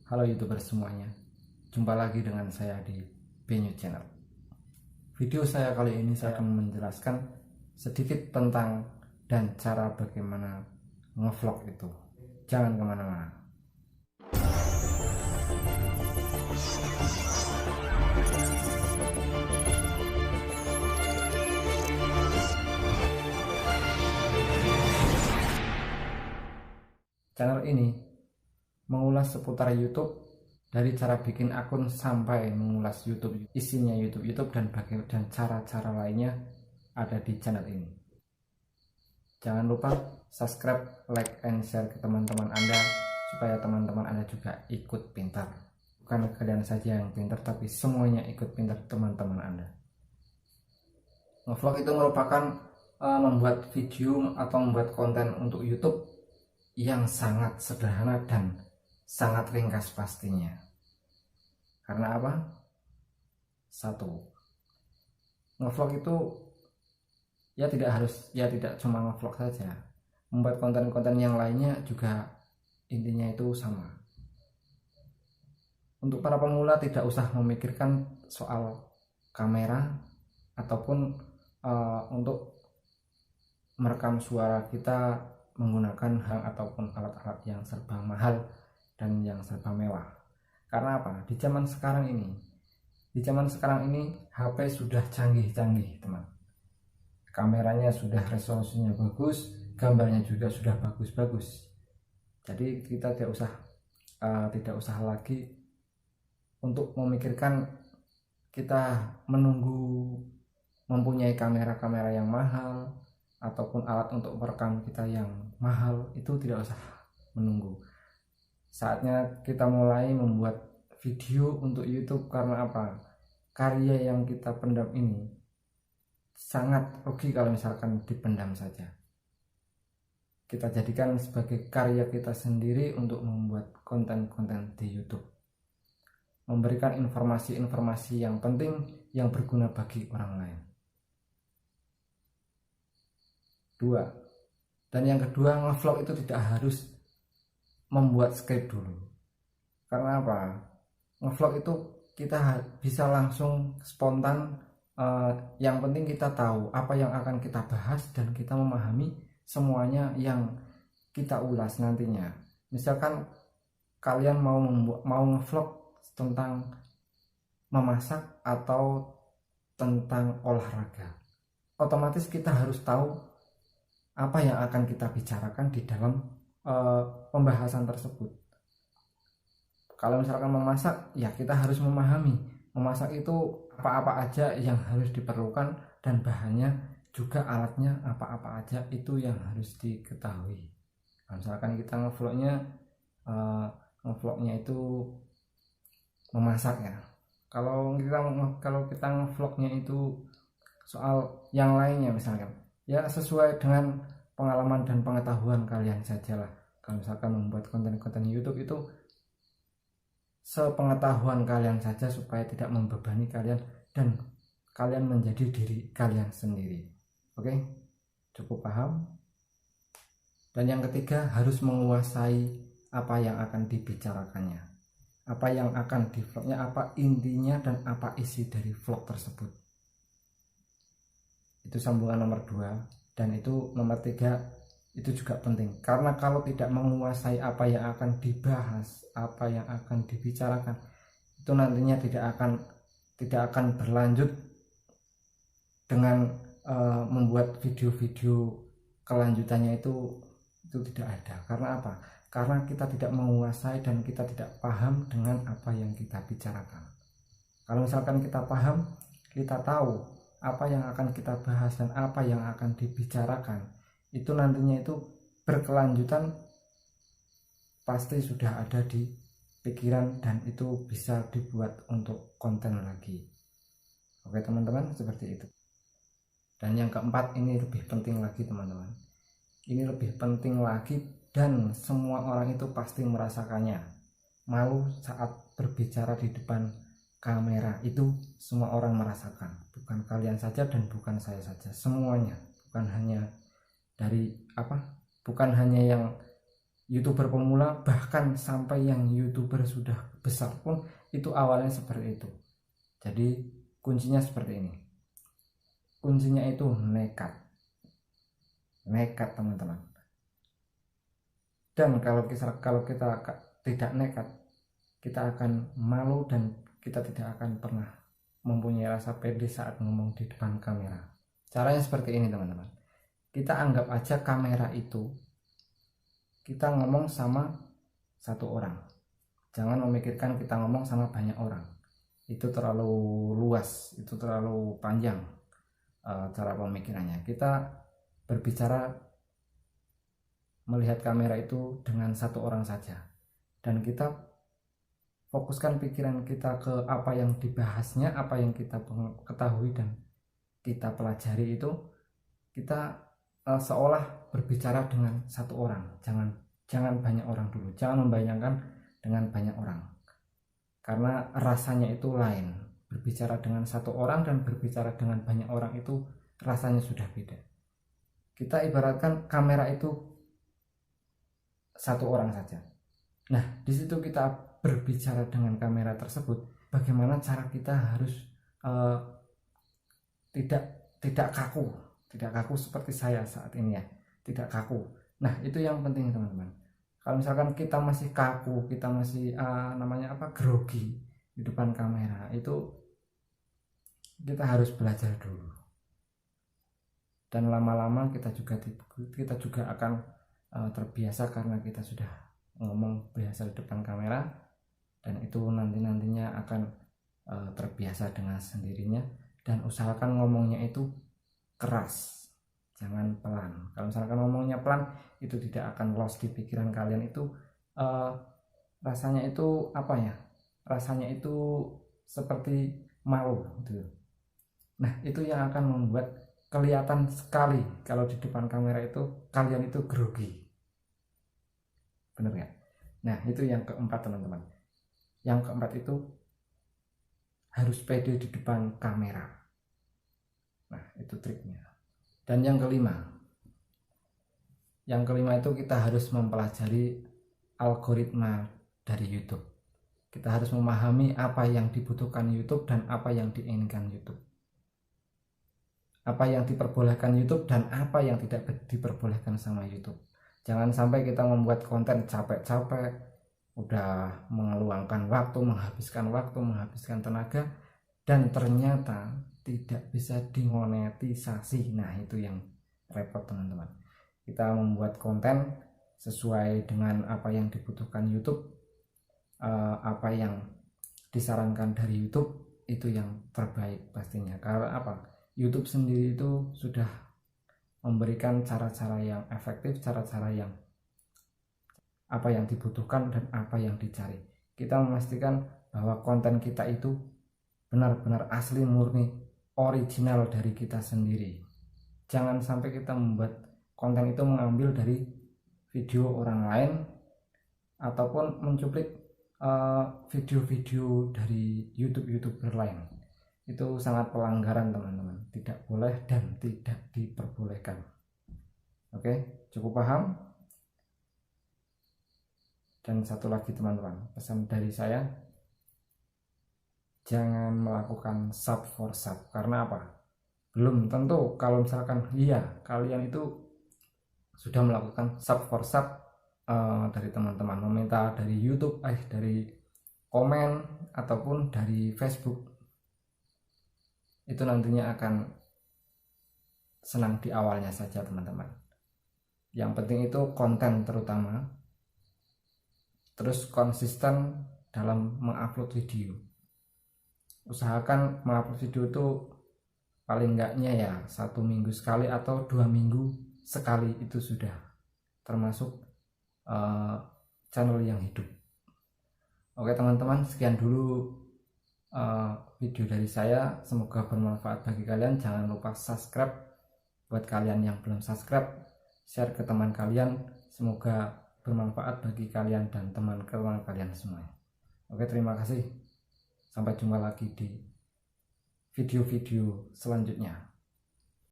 Halo YouTuber semuanya, jumpa lagi dengan saya di Benyu Channel. Video saya kali ini saya akan menjelaskan sedikit tentang dan cara bagaimana ngevlog itu. Jangan kemana-mana. Channel ini mengulas seputar YouTube, dari cara bikin akun sampai mengulas YouTube, isinya YouTube dan cara-cara lainnya ada di channel ini. Jangan lupa subscribe, like, and share ke teman-teman Anda supaya teman-teman Anda juga ikut pintar. Bukan kalian saja yang pintar, tapi semuanya ikut pintar teman-teman Anda. Ngevlog itu merupakan membuat video atau membuat konten untuk YouTube yang sangat sederhana dan sangat ringkas pastinya. Karena apa? Satu, ngevlog itu tidak cuma ngevlog saja. Membuat konten-konten yang lainnya juga intinya itu sama. Untuk para pemula tidak usah memikirkan soal kamera ataupun untuk merekam suara kita menggunakan hal ataupun alat-alat yang serba mahal dan yang serba mewah. Karena apa? Di zaman sekarang ini HP sudah canggih-canggih, teman. Kameranya sudah resolusinya bagus, gambarnya juga sudah bagus-bagus. Jadi kita tidak usah lagi untuk memikirkan kita menunggu mempunyai kamera-kamera yang mahal ataupun alat untuk merekam kita yang mahal. Itu tidak usah menunggu. Saatnya kita mulai membuat video untuk YouTube. Karena apa? Karya yang kita pendam ini sangat rugi kalau misalkan dipendam saja. Kita jadikan sebagai karya kita sendiri untuk membuat konten-konten di YouTube, memberikan informasi-informasi yang penting yang berguna bagi orang lain. Dan yang kedua, ngevlog itu tidak harus membuat skrip dulu. Karena apa? Ngevlog itu kita bisa langsung spontan. Yang penting kita tahu apa yang akan kita bahas dan kita memahami semuanya yang kita ulas nantinya. Misalkan kalian mau ngevlog tentang memasak atau tentang olahraga, otomatis kita harus tahu apa yang akan kita bicarakan di dalam pembahasan tersebut. Kalau misalkan memasak, ya kita harus memahami memasak itu apa-apa aja yang harus diperlukan dan bahannya juga, alatnya apa-apa aja itu yang harus diketahui. Nah, misalkan kita ngevlognya itu memasak ya. Kalau kita ngevlognya itu soal yang lainnya misalkan, ya sesuai dengan pengalaman dan pengetahuan kalian sajalah. Kalau misalkan membuat konten-konten YouTube itu sepengetahuan kalian saja supaya tidak membebani kalian dan kalian menjadi diri kalian sendiri. Oke? Cukup paham? Dan yang ketiga, harus menguasai apa yang akan dibicarakannya, apa yang akan di vlognya, apa intinya dan apa isi dari vlog tersebut. Itu sambungan nomor 2. Dan itu nomor 3, itu juga penting. Karena kalau tidak menguasai apa yang akan dibahas, apa yang akan dibicarakan, itu nantinya tidak akan berlanjut dengan membuat video-video kelanjutannya itu tidak ada. Karena apa? Karena kita tidak menguasai dan kita tidak paham dengan apa yang kita bicarakan. Kalau misalkan kita paham, kita tahu apa yang akan kita bahas dan apa yang akan dibicarakan, itu nantinya itu berkelanjutan pasti sudah ada di pikiran dan itu bisa dibuat untuk konten lagi. Oke teman-teman, seperti itu. Dan yang keempat, ini lebih penting lagi teman-teman. Ini lebih penting lagi dan semua orang itu pasti merasakannya. Malu saat berbicara di depan kamera itu semua orang merasakan. Bukan kalian saja dan bukan saya saja, semuanya. Bukan hanya yang YouTuber pemula, bahkan sampai yang YouTuber sudah besar pun itu awalnya seperti itu. Jadi kuncinya seperti ini. Kuncinya itu nekat. Nekat, teman-teman. Dan kalau kita tidak nekat, kita akan malu dan kita tidak akan pernah mempunyai rasa pede saat ngomong di depan kamera. Caranya seperti ini, teman-teman. Kita anggap aja kamera itu kita ngomong sama satu orang. Jangan memikirkan kita ngomong sama banyak orang. Itu terlalu luas, itu terlalu panjang cara pemikirannya. Kita berbicara melihat kamera itu dengan satu orang saja, dan kita fokuskan pikiran kita ke apa yang dibahasnya, apa yang kita ketahui dan kita pelajari itu. Kita seolah berbicara dengan satu orang. Jangan banyak orang dulu. Jangan membayangkan dengan banyak orang, karena rasanya itu lain. Berbicara dengan satu orang dan berbicara dengan banyak orang itu rasanya sudah beda. Kita ibaratkan kamera itu satu orang saja. Nah, di situ kita berbicara dengan kamera tersebut, bagaimana cara kita harus tidak kaku seperti saya saat ini ya, tidak kaku. Nah, itu yang penting, teman-teman. Kalau misalkan kita masih kaku, kita masih grogi di depan kamera, itu kita harus belajar dulu. Dan lama-lama kita juga akan terbiasa, karena kita sudah ngomong biasa di depan kamera, dan itu nantinya akan terbiasa dengan sendirinya. Dan usahakan ngomongnya itu keras, jangan pelan. Kalau misalkan ngomongnya pelan, itu tidak akan lost di pikiran kalian. Itu rasanya itu rasanya itu seperti malu gitu. Nah, itu yang akan membuat kelihatan sekali kalau di depan kamera itu kalian itu grogi, bener ya? Nah, itu yang keempat, teman-teman. Yang keempat itu harus pede di depan kamera. Nah, itu triknya. Dan yang kelima itu kita harus mempelajari algoritma dari YouTube. Kita harus memahami apa yang dibutuhkan YouTube dan apa yang diinginkan YouTube, apa yang diperbolehkan YouTube dan apa yang tidak diperbolehkan sama YouTube. Jangan sampai kita membuat konten capek-capek, udah mengeluangkan waktu, menghabiskan tenaga, dan ternyata tidak bisa dimonetisasi. Nah, itu yang repot, teman-teman. Kita membuat konten sesuai dengan apa yang dibutuhkan YouTube, apa yang disarankan dari YouTube, itu yang terbaik pastinya. Karena YouTube sendiri itu sudah memberikan cara-cara yang efektif, cara-cara yang apa yang dibutuhkan dan apa yang dicari. Kita memastikan bahwa konten kita itu benar-benar asli, murni, original dari kita sendiri. Jangan sampai kita membuat konten itu mengambil dari video orang lain ataupun mencuplik video-video dari YouTuber lain. Itu sangat pelanggaran, teman-teman. Tidak boleh dan tidak diperbolehkan. Oke, cukup paham? Dan satu lagi, teman-teman, pesan dari saya, jangan melakukan sub for sub. Karena belum tentu kalau misalkan kalian itu sudah melakukan sub for sub dari teman-teman, meminta dari YouTube, dari komen ataupun dari Facebook, itu nantinya akan senang di awalnya saja, teman-teman. Yang penting itu konten terutama, terus konsisten dalam mengupload video. Usahakan mengupload video itu paling enggaknya ya 1 minggu sekali atau 2 minggu sekali, itu sudah termasuk channel yang hidup. Oke, teman-teman, sekian dulu video dari saya. Semoga bermanfaat bagi kalian. Jangan lupa subscribe buat kalian yang belum subscribe, share ke teman kalian. Semoga bermanfaat bagi kalian dan teman-teman kalian semua. Oke, terima kasih. Sampai jumpa lagi di video-video selanjutnya.